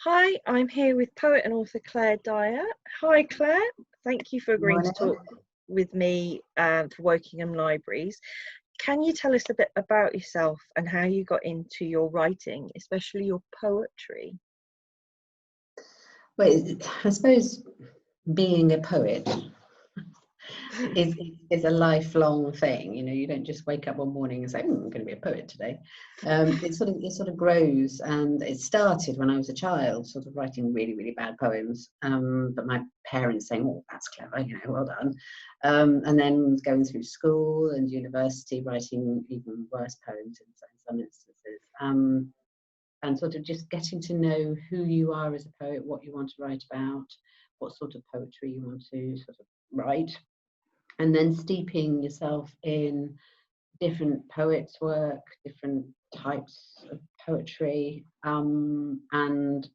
Hi, I'm here with poet and author Claire Dyer. Hi Claire, thank you for agreeing to talk with me for Wokingham Libraries. Can you tell us a bit about yourself and how you got into your writing, especially your poetry? Well, I suppose being a poet is a lifelong thing. You know, you don't just wake up one morning and say, I'm going to be a poet today. It sort of grows, and it started when I was a child, sort of writing really, really bad poems. But my parents saying, "Oh, that's clever, you know, well done." And then going through school and university, writing even worse poems in some instances. And sort of just getting to know who you are as a poet, what you want to write about, what sort of poetry you want to sort of write, and then steeping yourself in different poets' work, different types of poetry, and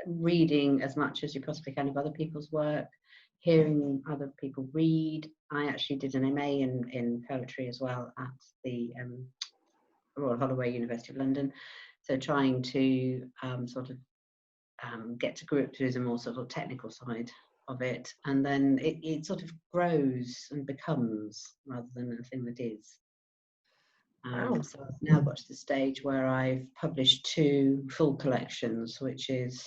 reading as much as you possibly can of other people's work, hearing other people read. I actually did an MA in poetry as well at the Royal Holloway, University of London. So trying to get to grips with the more sort of technical side of it, and then it sort of grows and becomes rather than a thing that is. Wow. So I've now got to the stage where I've published 2 full collections, which is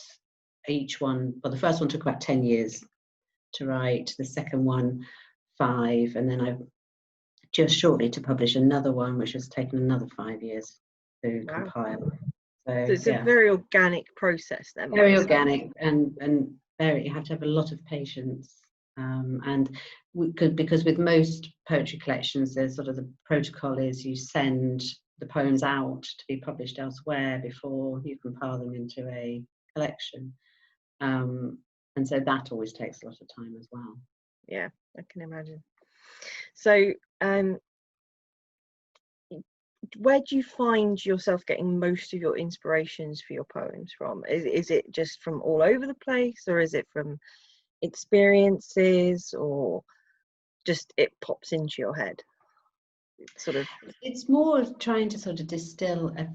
each one, well, the first one took about 10 years to write, the second one 5, and then I've just shortly to publish another one, which has taken another 5 years to compile. So it's a very organic process then. Very organic, and very, you have to have a lot of patience. And because with most poetry collections, there's sort of the protocol is you send the poems out to be published elsewhere before you compile them into a collection. And so that always takes a lot of time as well. Yeah, I can imagine. So where do you find yourself getting most of your inspirations for your poems from? Is it just from all over the place, or is it from experiences, or just it pops into your head? It's more trying to sort of distill a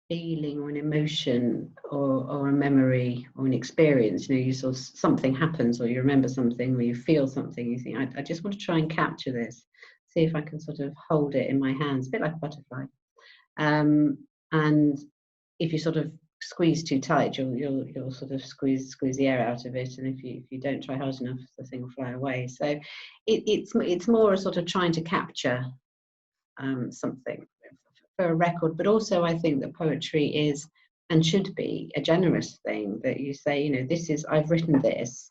feeling or an emotion or a memory or an experience. You know, you sort of, something happens, or you remember something, or you feel something, you think, I just want to try and capture this, see if I can sort of hold it in my hands, a bit like a butterfly. And if you sort of squeeze too tight, you'll sort of squeeze the air out of it, and if you don't try hard enough, the thing will fly away. So it's more a sort of trying to capture something for a record. But also I think that poetry is and should be a generous thing, that you say, you know, this is, I've written this,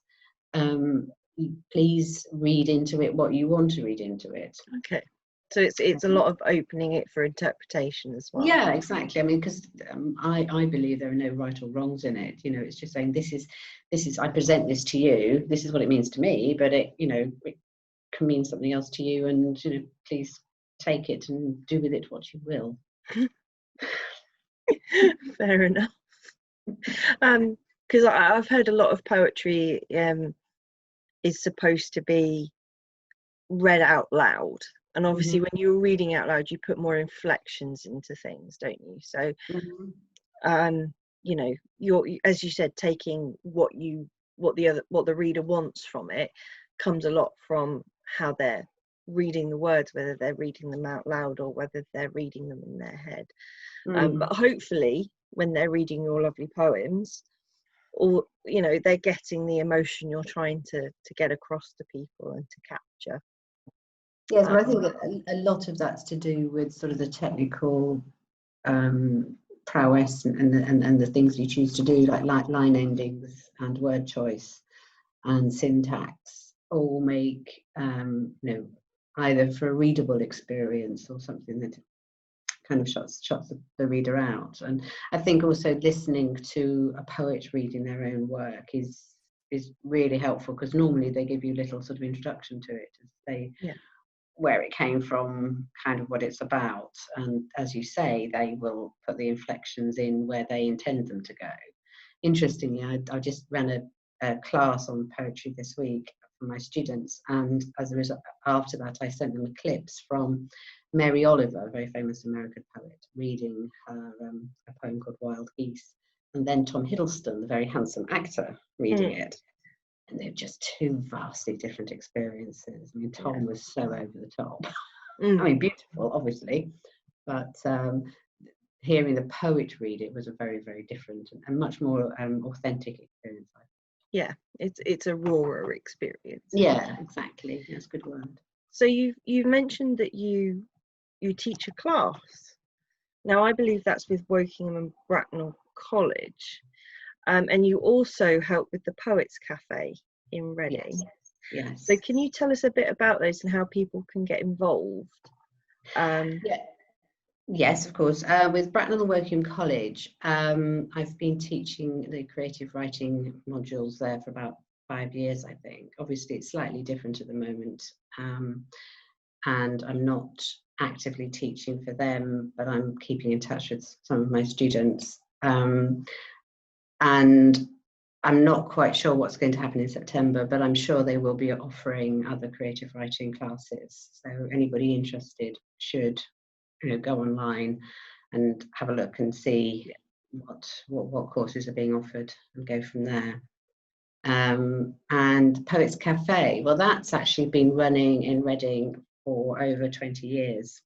please read into it what you want to read into it. Okay, so it's a lot of opening it for interpretation as well. Yeah, exactly. I mean, because I believe there are no right or wrongs in it. You know, it's just saying this is I present this to you, this is what it means to me, but it, you know, it can mean something else to you, and, you know, please take it and do with it what you will. Fair enough. Because I've heard a lot of poetry is supposed to be read out loud, and obviously when you're reading out loud you put more inflections into things, don't you? So you know, you're, as you said, taking what the reader wants from it comes a lot from how they're reading the words, whether they're reading them out loud or whether they're reading them in their head. But hopefully when they're reading your lovely poems, or, you know, they're getting the emotion you're trying to get across to people and to capture. Yes, but I think that a lot of that's to do with sort of the technical prowess and the things you choose to do, like line endings and word choice and syntax, all make you know, either for a readable experience or something that kind of shuts the reader out. And I think also listening to a poet reading their own work is really helpful, because normally they give you a little sort of introduction to it, to say where it came from, kind of what it's about, and as you say, they will put the inflections in where they intend them to go. Interestingly, I just ran a class on poetry this week for my students, and as a result, after that I sent them clips from Mary Oliver, a very famous American poet, reading her a poem called Wild Geese, and then Tom Hiddleston, the very handsome actor, reading it. And they're just two vastly different experiences. I mean, Tom was so over the top. I mean, beautiful, obviously, but hearing the poet read it was a very, very different and much more authentic experience. Yeah, it's a rawer experience. Yeah, exactly. That's a good word. So you mentioned that you teach a class. Now, I believe that's with Wokingham and Bracknell College, and you also help with the Poets Cafe in Reading. Yes. So can you tell us a bit about those and how people can get involved? Yes, of course. With Bracknell and Wokingham College, I've been teaching the creative writing modules there for about 5 years, I think. Obviously, it's slightly different at the moment, and I'm not actively teaching for them, but I'm keeping in touch with some of my students. And I'm not quite sure what's going to happen in September, but I'm sure they will be offering other creative writing classes. So anybody interested should, go online and have a look and see what courses are being offered and go from there. And Poets Cafe, well, that's actually been running in Reading for over 20 years.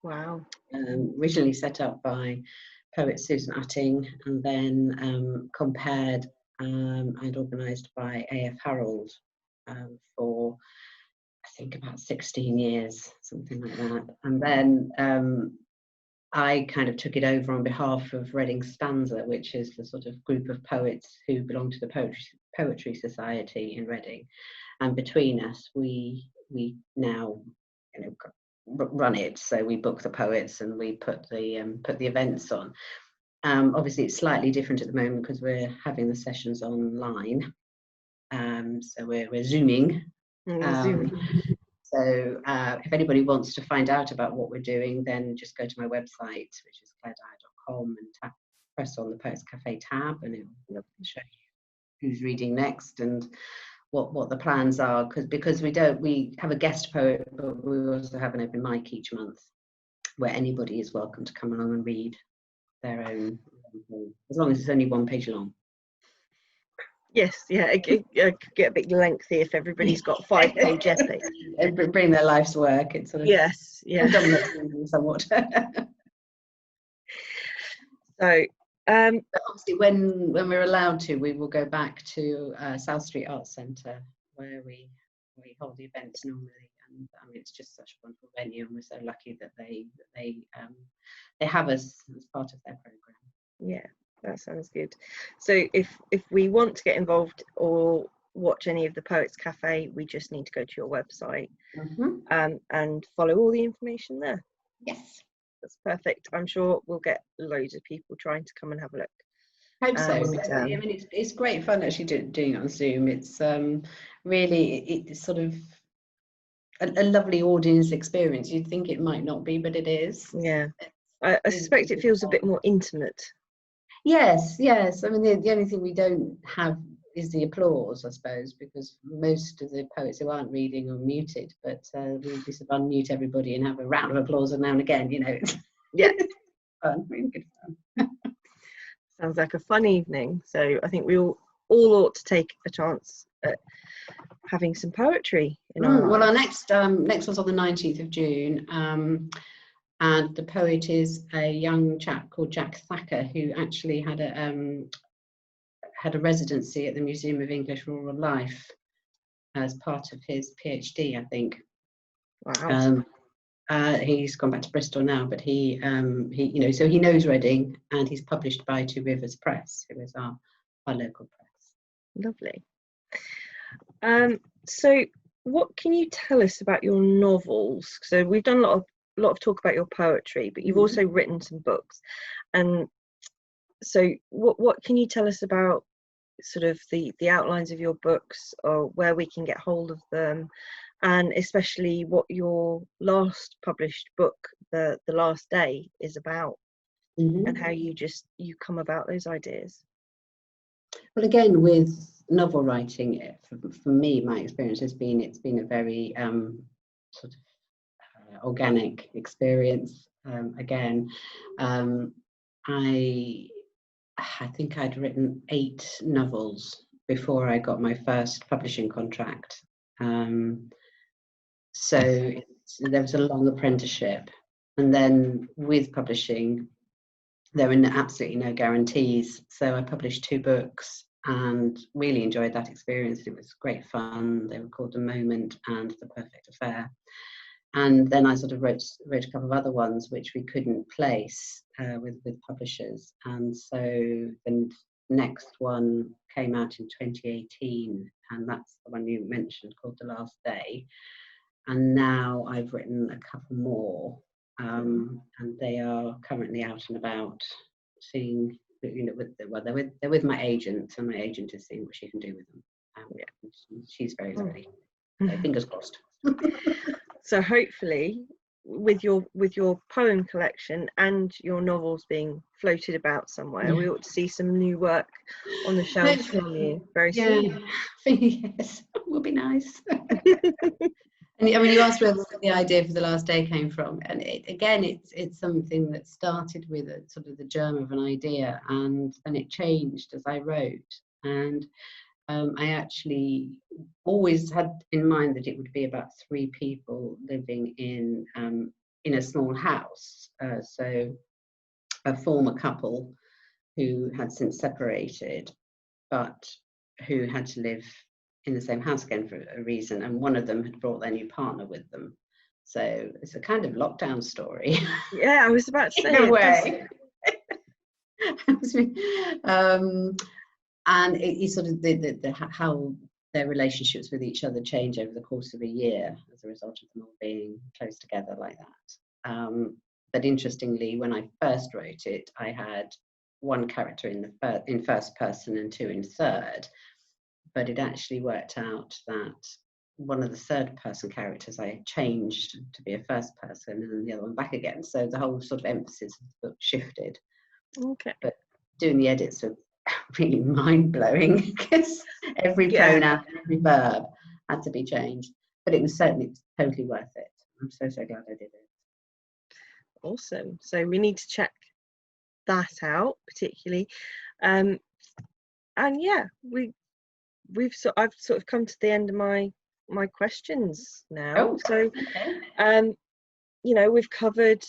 Wow. Originally set up by poet Susan Utting, and then compared and organised by A.F. Harold for, I think, about 16 years, something like that. And then I kind of took it over on behalf of Reading Stanza, which is the sort of group of poets who belong to the Poetry Society in Reading. And between us, we now, run it. So we book the poets and we put the events on. Obviously, it's slightly different at the moment because we're having the sessions online. So we're Zooming. So if anybody wants to find out about what we're doing, then just go to my website, which is clairedyer.com, and press on the Poets Cafe tab, and it will show you who's reading next and what the plans are. Because we have a guest poet, but we also have an open mic each month where anybody is welcome to come along and read their own, as long as it's only 1 page long. Yes, yeah, it could get a bit lengthy if everybody's got 5-page epics. Bring their life's work. It's sort of somewhat. So, but obviously, when we're allowed to, we will go back to South Street Arts Centre, where we hold the events normally, and it's just such a wonderful venue, and we're so lucky that they have us as part of their programme. Yeah. That sounds good. So if we want to get involved or watch any of the Poets Cafe, we just need to go to your website and follow all the information there. Yes. That's perfect. I'm sure we'll get loads of people trying to come and have a look. Hope so. I mean, it's great fun actually doing it on Zoom. It's really, it's sort of a lovely audience experience. You'd think it might not be, but it is. Yeah. I suspect it feels a bit more intimate. Yes. I mean, the only thing we don't have is the applause, I suppose, because most of the poets who aren't reading are muted, but we sort of unmute everybody and have a round of applause now and again, Yeah. Fun, really good fun. Sounds like a fun evening. So I think we all ought to take a chance at having some poetry in our lives. Well, our next one's on the 19th of June. And the poet is a young chap called Jack Thacker, who actually had a residency at the Museum of English Rural Life as part of his PhD, I think. Wow. He's gone back to Bristol now, but he so he knows Reading, and he's published by Two Rivers Press, who is our local press. Lovely. So what can you tell us about your novels? So we've done a lot of talk about your poetry, but you've also written some books, and so what can you tell us about sort of the outlines of your books, or where we can get hold of them, and especially what your last published book, the Last Day, is about, and how you come about those ideas? Well, again, with novel writing, for me, my experience has been it's been a very sort of organic experience. I I think I'd written 8 novels before I got my first publishing contract. So there was a long apprenticeship, and then with publishing there were absolutely no guarantees, so I published 2 books and really enjoyed that experience. It was great fun. They were called The Moment and The Perfect Affair. And then I sort of wrote a couple of other ones which we couldn't place with publishers, and so the next one came out in 2018, and that's the one you mentioned, called The Last Day. And now I've written a couple more, and they are currently out and about, seeing, you know, they're with my agent, and my agent is seeing what she can do with them. She's very ready. So fingers crossed. So hopefully, with your poem collection and your novels being floated about somewhere, we ought to see some new work on the shelves from you very soon. Yes, would be nice. And I mean, you asked where the idea for The Last Day came from, and it's something that started with a sort of the germ of an idea, and then it changed as I wrote. And I actually always had in mind that it would be about 3 people living in a small house. So a former couple who had since separated, but who had to live in the same house again for a reason, and one of them had brought their new partner with them. So it's a kind of lockdown story. Yeah, I was about to say, in a way. And it's sort of how their relationships with each other change over the course of a year as a result of them all being close together like that. But interestingly, when I first wrote it, I had 1 character in first person and 2 in third. But it actually worked out that one of the third person characters I changed to be a first person, and then the other one back again. So the whole sort of emphasis of the book shifted. Okay. But doing the edits were really mind-blowing, because every pronoun, every verb had to be changed. But it was certainly totally worth it. I'm so glad I did it. Awesome. So we need to check that out particularly. And yeah, I've sort of come to the end of my questions now. Oh, so okay. You know, we've covered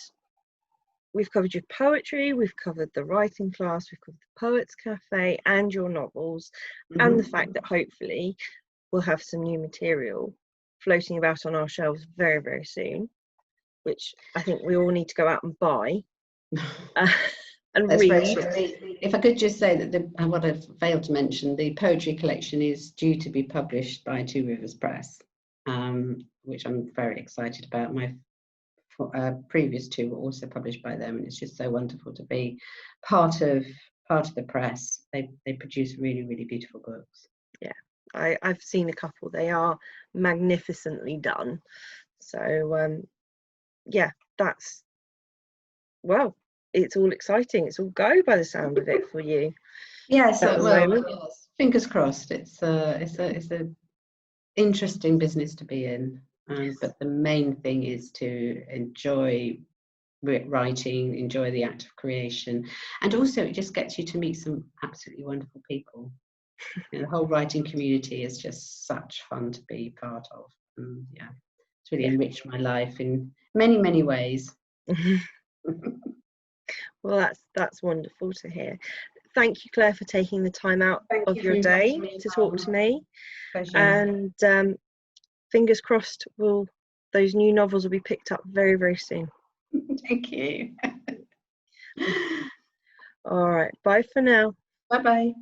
your poetry, we've covered the writing class, we've covered the Poets Cafe and your novels, and the fact that hopefully we'll have some new material floating about on our shelves very, very soon, which I think we all need to go out and buy and read. If I could just say that what I've failed to mention, the poetry collection is due to be published by Two Rivers Press, which I'm very excited about. My previous 2 were also published by them, and it's just so wonderful to be part of the press. They produce really, really beautiful books. Yeah, I've seen a couple. They are magnificently done. So yeah, it's all exciting. It's all go by the sound of it for you. Yes, yes, fingers crossed. It's a interesting business to be in, but the main thing is to enjoy writing, enjoy the act of creation, and also it just gets you to meet some absolutely wonderful people. You know, the whole writing community is just such fun to be part of. Yeah, it's really enriched my life in many, many ways. Well, that's wonderful to hear. Thank you, Claire, for taking the time out of your day to talk to me. Pleasure. And fingers crossed, those new novels will be picked up very, very soon. Thank you. All right, bye for now. Bye-bye.